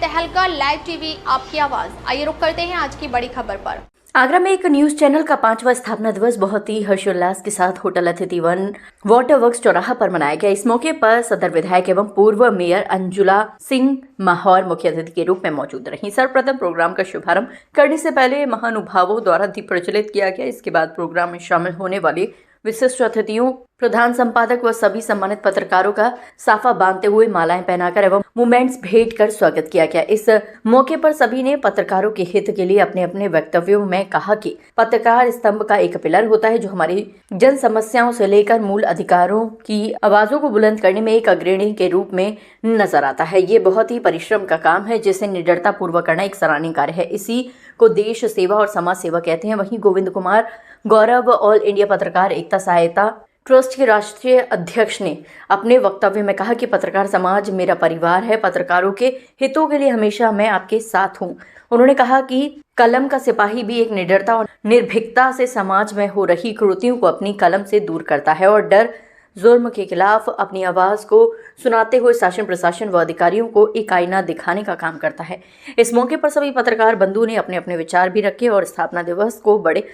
तहलका live TV आपकी आवाज। आइए रुक करते हैं आज की बड़ी खबर पर। आगरा में एक न्यूज चैनल का 5वां स्थापना दिवस बहुत ही हर्षोल्लास के साथ होटल अतिथि वन वाटर वर्क्स चौराहा पर मनाया गया। इस मौके पर सदर विधायक एवं पूर्व मेयर अंजुला सिंह माहौर मुख्य अतिथि के रूप में मौजूद रहीं। सर्वप्रथम प्रोग्राम का शुभारंभ करने से पहले महानुभावों द्वारा दीप प्रज्वलित किया गया। इसके बाद प्रोग्राम में शामिल होने वाले विशिष्ट अतिथियों, प्रधान संपादक व सभी सम्मानित पत्रकारों का साफा बांधते हुए मालाएं पहनाकर एवं मोमेंट्स भेंट कर स्वागत किया गया। इस मौके पर सभी ने पत्रकारों के हित के लिए अपने अपने वक्तव्यों में कहा कि पत्रकार स्तंभ का एक पिलर होता है जो हमारी जन समस्याओं से लेकर मूल अधिकारों की आवाजों को बुलंद करने में एक अग्रणी के रूप में नजर आता है। ये बहुत ही परिश्रम का काम है जिसे निडरता पूर्वक करना एक सराहनीय कार्य है। इसी को देश सेवा और समाज सेवा कहते हैं। वहीं गोविंद कुमार गौरव ऑल इंडिया पत्रकार एकता सहायता ट्रस्ट के राष्ट्रीय अध्यक्ष ने अपने वक्तव्य में कहा कि पत्रकार समाज मेरा परिवार है। पत्रकारों के हितों के लिए हमेशा मैं आपके साथ हूं। उन्होंने कहा कि कलम का सिपाही भी एक निडरता और निर्भीकता से समाज में हो रही कुरीतियों को अपनी कलम से दूर करता है और डर जुर्म के खिलाफ अपनी आवाज को सुनाते हुए शासन प्रशासन व अधिकारियों को एक आईना दिखाने का काम करता है। इस मौके पर सभी पत्रकार बंधुओं ने अपने अपने विचार भी रखे और स्थापना दिवस को बड़े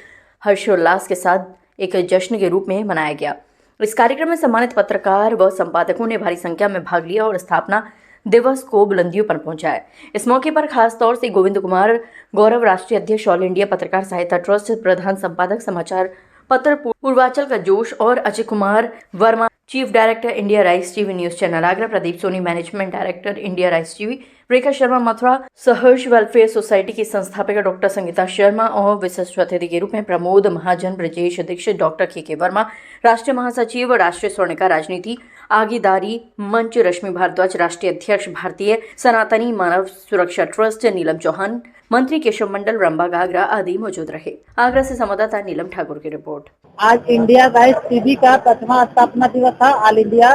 हर्षोल्लास के साथ एक जश्न के रूप में मनाया गया। इस कार्यक्रम में सम्मानित पत्रकार व संपादकों ने भारी संख्या में भाग लिया और स्थापना दिवस को बुलंदियों पर पहुंचाया। इस मौके पर खास तौर से गोविंद कुमार गौरव राष्ट्रीय अध्यक्ष ऑल इंडिया पत्रकार सहायता ट्रस्ट, प्रधान संपादक समाचार पत्र पूर्वांचल का जोश और Ajay Kumar Verma chief director India rice TV news channel Agra, Pradeep Soni management director India rice TV, Rekha Sharma Mathura Saharsh welfare society की संस्थापिका डॉक्टर संगीता शर्मा और विशिष्ट अतिथि के रूप में प्रमोद महाजन, ब्रजेश दीक्षित, डॉक्टर के वर्मा, राष्ट्रीय महासचिव राष्ट्रीय स्वर्णिका राजनीति आगीदारी मंच रश्मि भारद्वाज, राष्ट्रीय अध्यक्ष भारतीय सनातनी मानव सुरक्षा ट्रस्ट नीलम चौहान, मंत्री केशव मंडल, रंबाग आगरा आदि मौजूद रहे। आगरा से संवाददाता नीलम ठाकुर की रिपोर्ट। आज इंडिया राइस टीवी का 5वां स्थापना दिवस था। ऑल इंडिया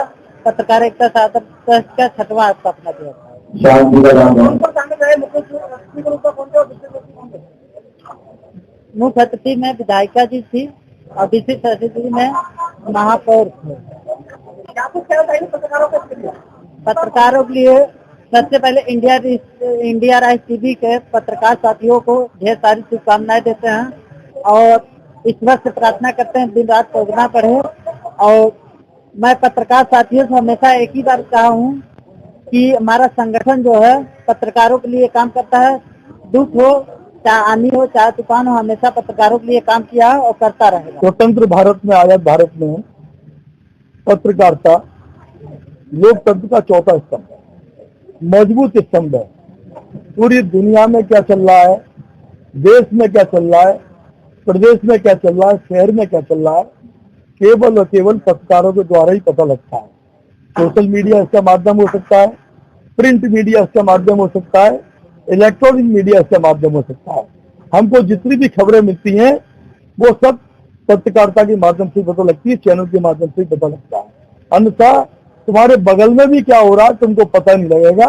पत्रकार एकता सहायता ट्रस्ट का 6वां स्थापना दिवस था। मुख्य अतिथि में विधायिका जी थी और विशिष्ट अतिथि में महापौर थे। पत्रकारों के लिए सबसे पहले इंडिया राइस टीवी के पत्रकार साथियों को ढेर सारी शुभकामनाएं देते हैं और ईश्वर से प्रार्थना करते हैं दिन रात प्रोग्राम पढ़े। और मैं पत्रकार साथियों से हमेशा एक ही बात कहा हूँ कि हमारा संगठन जो है पत्रकारों के लिए काम करता है। दुख हो चाहे आनी हो चाहे तूफान हो, हमेशा पत्रकारों के लिए काम किया है और करता रहेगा। स्वतंत्र भारत में, आजाद भारत में पत्रकारिता लोकतंत्र का चौथा स्तंभ है, मजबूत स्तंभ है। पूरी दुनिया में क्या चल रहा है, देश में क्या चल रहा है, प्रदेश में क्या चल रहा है, शहर में क्या चल रहा है, केवल और केवल पत्रकारों के द्वारा ही पता लगता है। सोशल मीडिया इसका माध्यम हो सकता है, प्रिंट मीडिया इसका माध्यम हो सकता है, इलेक्ट्रॉनिक मीडिया इसका माध्यम हो सकता है। हमको जितनी भी खबरें मिलती हैं वो सब पत्रकारिता के माध्यम से पता लगती है, चैनल के माध्यम से पता लगता है। अन्यथा तुम्हारे बगल में भी क्या हो रहा है तुमको पता नहीं लगेगा।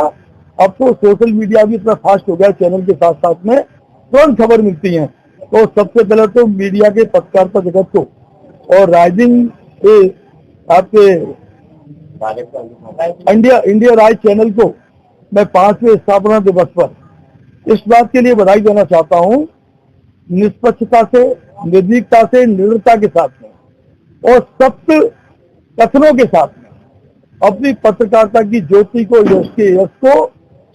अब तो सोशल मीडिया भी इतना फास्ट हो गया, चैनल के साथ साथ में तुरंत खबर मिलती है। तो सबसे पहले तो मीडिया के पत्रकारिता जगत को और राइजिंग आपके इंडिया राइज चैनल को मैं 5वें स्थापना दिवस पर इस बात के लिए बधाई देना चाहता हूँ, निष्पक्षता से, निर्भीकता से, निडरता के साथ में और सत्य कथनों के साथ में अपनी पत्रकारिता की ज्योति को, यश को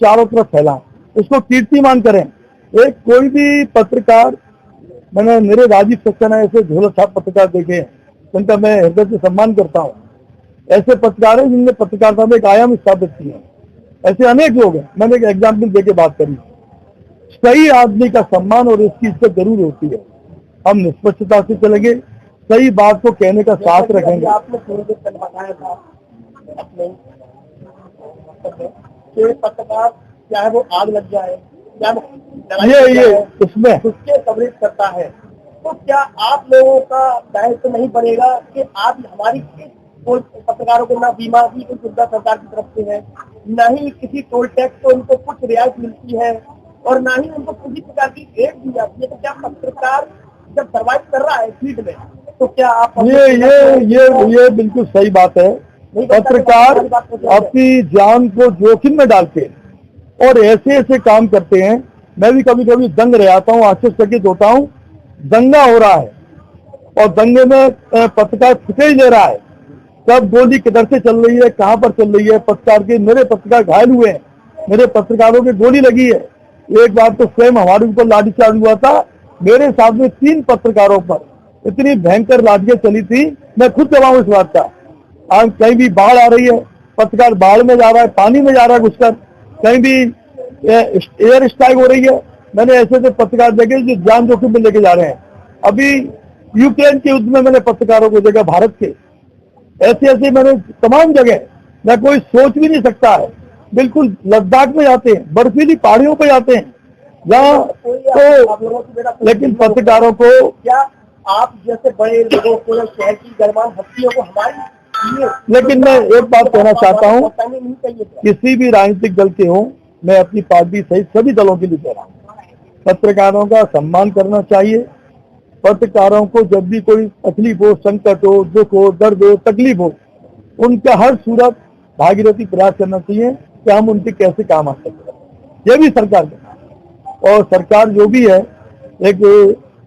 चारों तरफ फैलाएं, उसको कीर्तिमान करें। एक कोई भी पत्रकार, मैंने मेरे राजीव सक्सेना ऐसे झोला छाप पत्रकार देखे हैं, उनका मैं हृदय से सम्मान करता हूँ। ऐसे पत्रकार हैं जिनने पत्रकारिता में एक आयाम स्थापित किया है। ऐसे अनेक लोग हैं। मैंने एक एग्जाम्पल देके बात करी। सही आदमी का सम्मान और इसकी इज्जत जरूर होती है। हम निष्पक्षता से चलेंगे, सही बात को कहने का साथ रखेंगे। आपने थोड़ी देर पहले बताया था अपने पत्रकार चाहे वो आग लग जाए, ये उसमें उसके कवरेज करता है, तो क्या आप लोगों का दायित्व नहीं बढ़ेगा कि आप हमारी पत्रकारों को ना बीमा की कोई सुविधा सरकार की तरफ से है, न ही किसी टोल टैक्स को उनको कुछ रियायत मिलती है और न ही उनको किसी प्रकार की एड दी जाती है। तो क्या पत्रकार जब सर्वाइव कर रहा है फील्ड में, तो क्या आप ये बिल्कुल सही बात है। पत्रकार अपनी जान को जोखिम में डाल के और ऐसे ऐसे काम करते हैं। मैं भी कभी कभी दंग रह आता हूँ, आश्चर्यचकित होता हूँ। दंगा हो रहा है और दंगे में पत्रकार फुटेज ले रहा है, कब गोली किधर से चल रही है, कहां पर चल रही है। पत्रकार के, मेरे पत्रकार घायल हुए हैं, मेरे पत्रकारों के गोली लगी है। एक बार तो स्वयं हमारे ऊपर लाठीचार्ज हुआ था, मेरे सामने 3 पत्रकारों पर इतनी भयंकर लाठियां चली थी, मैं खुद गवाह हूं इस बात का। आज कहीं भी बाढ़ आ रही है, पत्रकार बाढ़ में जा रहा है, पानी में जा रहा है घुसकर, कहीं भी एयर स्ट्राइक हो रही है। मैंने ऐसे ऐसे पत्रकार देखे जो जान जोखिम में लेके जा रहे हैं। अभी यूक्रेन के युद्ध में मैंने पत्रकारों को देखा, भारत के ऐसे ऐसे मैंने तमाम जगह, मैं कोई सोच भी नहीं सकता है। बिल्कुल लद्दाख में जाते हैं, बर्फीली पहाड़ियों पर जाते हैं जहाँ तो, लेकिन पत्रकारों को, क्या आप जैसे बड़े लोगों को या शहर की गरमान हस्तियों को हमारी, लेकिन मैं एक बात कहना चाहता हूँ, किसी भी राजनीतिक दल के हों, मैं अपनी पार्टी सहित सभी दलों के लिए कह रहा हूँ, पत्रकारों का सम्मान करना चाहिए। पत्रकारों को जब भी कोई तकलीफ हो, संकट हो, दुख हो, दर्द हो, तकलीफ हो, उनका हर सूरत भागीरथी प्रयास करना चाहिए कि हम उनके कैसे काम आ सकते। यह भी सरकार का, और सरकार जो भी है, एक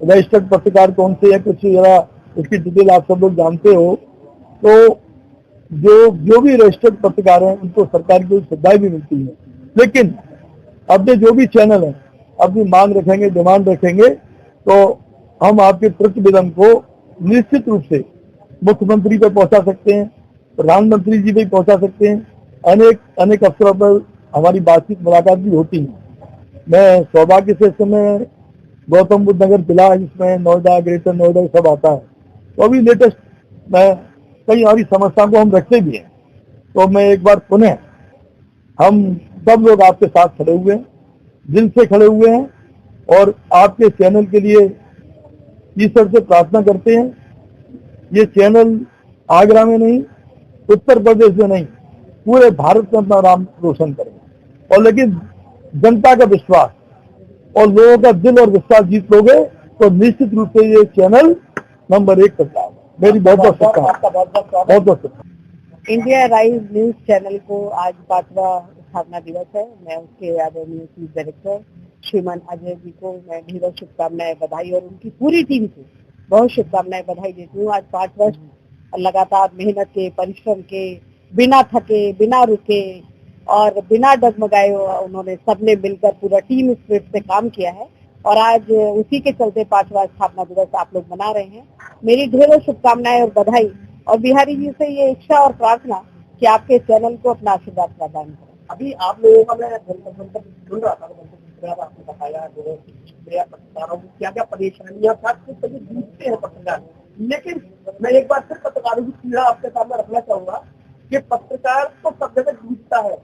रजिस्टर्ड पत्रकार कौन से है, कुछ जरा उसकी डिटेल आप सब लोग जानते हो, तो जो भी रजिस्टर्ड पत्रकार हैं उनको सरकार की सुविधाएं भी मिलती है। लेकिन अब जो भी चैनल है अपनी मांग रखेंगे, डिमांड रखेंगे, तो हम आपके प्रतिवेदन को निश्चित रूप से मुख्यमंत्री पे पहुंचा सकते हैं, प्रधानमंत्री जी पे पहुंचा सकते हैं। अनेक अवसरों पर हमारी बातचीत, मुलाकात भी होती है। मैं सौभाग्य से इस समय गौतम बुद्ध नगर जिला, जिसमें नोएडा, ग्रेटर नोएडा सब आता है, तो अभी लेटेस्ट मैं कई सारी समस्याओं को हम रखते भी हैं। तो मैं एक बार पुनः, हम सब लोग आपके साथ खड़े हुए हैं, दिल से खड़े हुए हैं, और आपके चैनल के लिए ईश्वर से प्रार्थना करते हैं। ये चैनल आगरा में नहीं, उत्तर प्रदेश में नहीं, पूरे भारत में अपना नाम रोशन करेगा। और लेकिन जनता का विश्वास और लोगों का दिल और विश्वास जीत लोगे तो निश्चित रूप से ये चैनल नंबर 1 पर जाएगा। मेरी बहुत बहुत शुभकामनाएं। इंडिया राइज न्यूज चैनल को आज 5वां स्थापना दिवस है। मैं उसके आदरणीय चीफ डायरेक्टर श्रीमान अजय जी को मैं ढेरों शुभकामनाएं, बधाई, और उनकी पूरी टीम को बहुत शुभकामनाएं, बधाई देती हूँ। आज 5 वर्ष लगातार मेहनत के, परिश्रम के, बिना थके, बिना रुके और बिना डगमगाए उन्होंने सबने मिलकर पूरा टीम स्पिरिट से काम किया है, और आज उसी के चलते 5वां स्थापना दिवस आप लोग मना रहे हैं। मेरी ढेरों शुभकामनाएं और बधाई, और बिहारी जी से ये इच्छा और प्रार्थना कि आपके चैनल को अपना आशीर्वाद प्रदान करें। अभी आप लोगों का मैं सुन रहा था, आपने बताया पत्रकारों की क्या क्या परेशानियां जूझते हैं पत्रकार। लेकिन मैं एक बार फिर पत्रकारों की पीड़ा आपके सामने रखना चाहूंगा कि पत्रकार तो सब जगह जूझता है,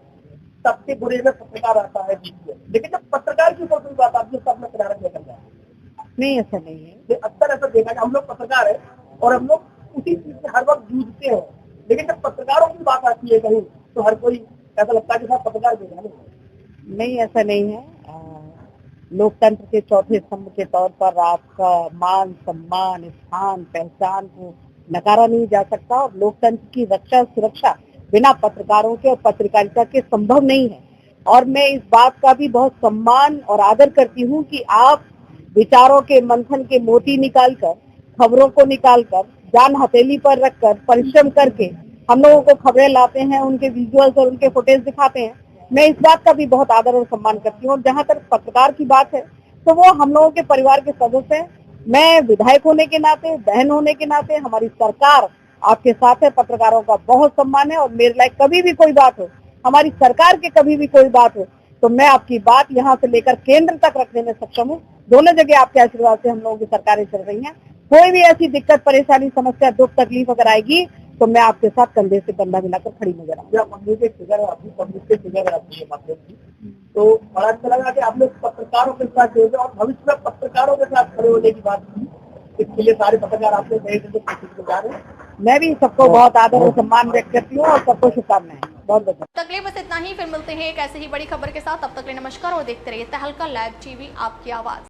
सबके बुरे में पत्रकार आता है, लेकिन जब पत्रकार की कोई बात आती है सब में किनारा निकल जाए। नहीं, ऐसा नहीं है। अक्सर ऐसा देखा कि हम लोग पत्रकार है और हम लोग उसी चीज से हर वक्त जूझते हैं, लेकिन जब पत्रकारों की बात आती है कहीं तो हर कोई ऐसा लगता है कि सब पत्रकार बेगाने। नहीं, ऐसा नहीं है। लोकतंत्र के चौथे स्तंभ के तौर पर आपका मान, सम्मान, स्थान, पहचान को नकारा नहीं जा सकता, और लोकतंत्र की रक्षा सुरक्षा बिना पत्रकारों के और पत्रकारिता के संभव नहीं है। और मैं इस बात का भी बहुत सम्मान और आदर करती हूँ कि आप विचारों के मंथन के मोती निकालकर, खबरों को निकालकर, जान हथेली पर रखकर, परिश्रम करके हम लोगों को खबरें लाते हैं, उनके विजुअल्स और उनके फुटेज दिखाते हैं। मैं इस बात का भी बहुत आदर और सम्मान करती हूँ। और जहाँ तक पत्रकार की बात है तो वो हम लोगों के परिवार के सदस्य हैं। मैं विधायक होने के नाते, बहन होने के नाते, हमारी सरकार आपके साथ है, पत्रकारों का बहुत सम्मान है, और मेरे लायक कभी भी कोई बात हो, हमारी सरकार के कभी भी कोई बात हो, तो मैं आपकी बात यहाँ से लेकर केंद्र तक रखने में सक्षम हूँ। दोनों जगह आपके आशीर्वाद से हम लोगों की सरकारें चल रही हैं। कोई भी ऐसी दिक्कत, परेशानी, समस्या, दुख, तकलीफ अगर आएगी तो मैं आपके साथ कंधे से कंधा मिलाकर खड़ी नजर आऊंगी। तो बड़ा अच्छा लगा कि आप लोग पत्रकारों के साथ जुड़े और भविष्य में पत्रकारों के साथ खड़े होने की बात की, इसके लिए सारे पत्रकार आपसे गुजार हैं। मैं भी सबको बहुत आदर और सम्मान व्यक्त करती हूँ और सबको शुभकामनाएं। बहुत बहुत तक के लिए बस इतना ही। फिर मिलते हैं एक ऐसे ही बड़ी खबर के साथ। तब तक के लिए नमस्कार और देखते रहिए तहलका लाइव टीवी, आपकी आवाज।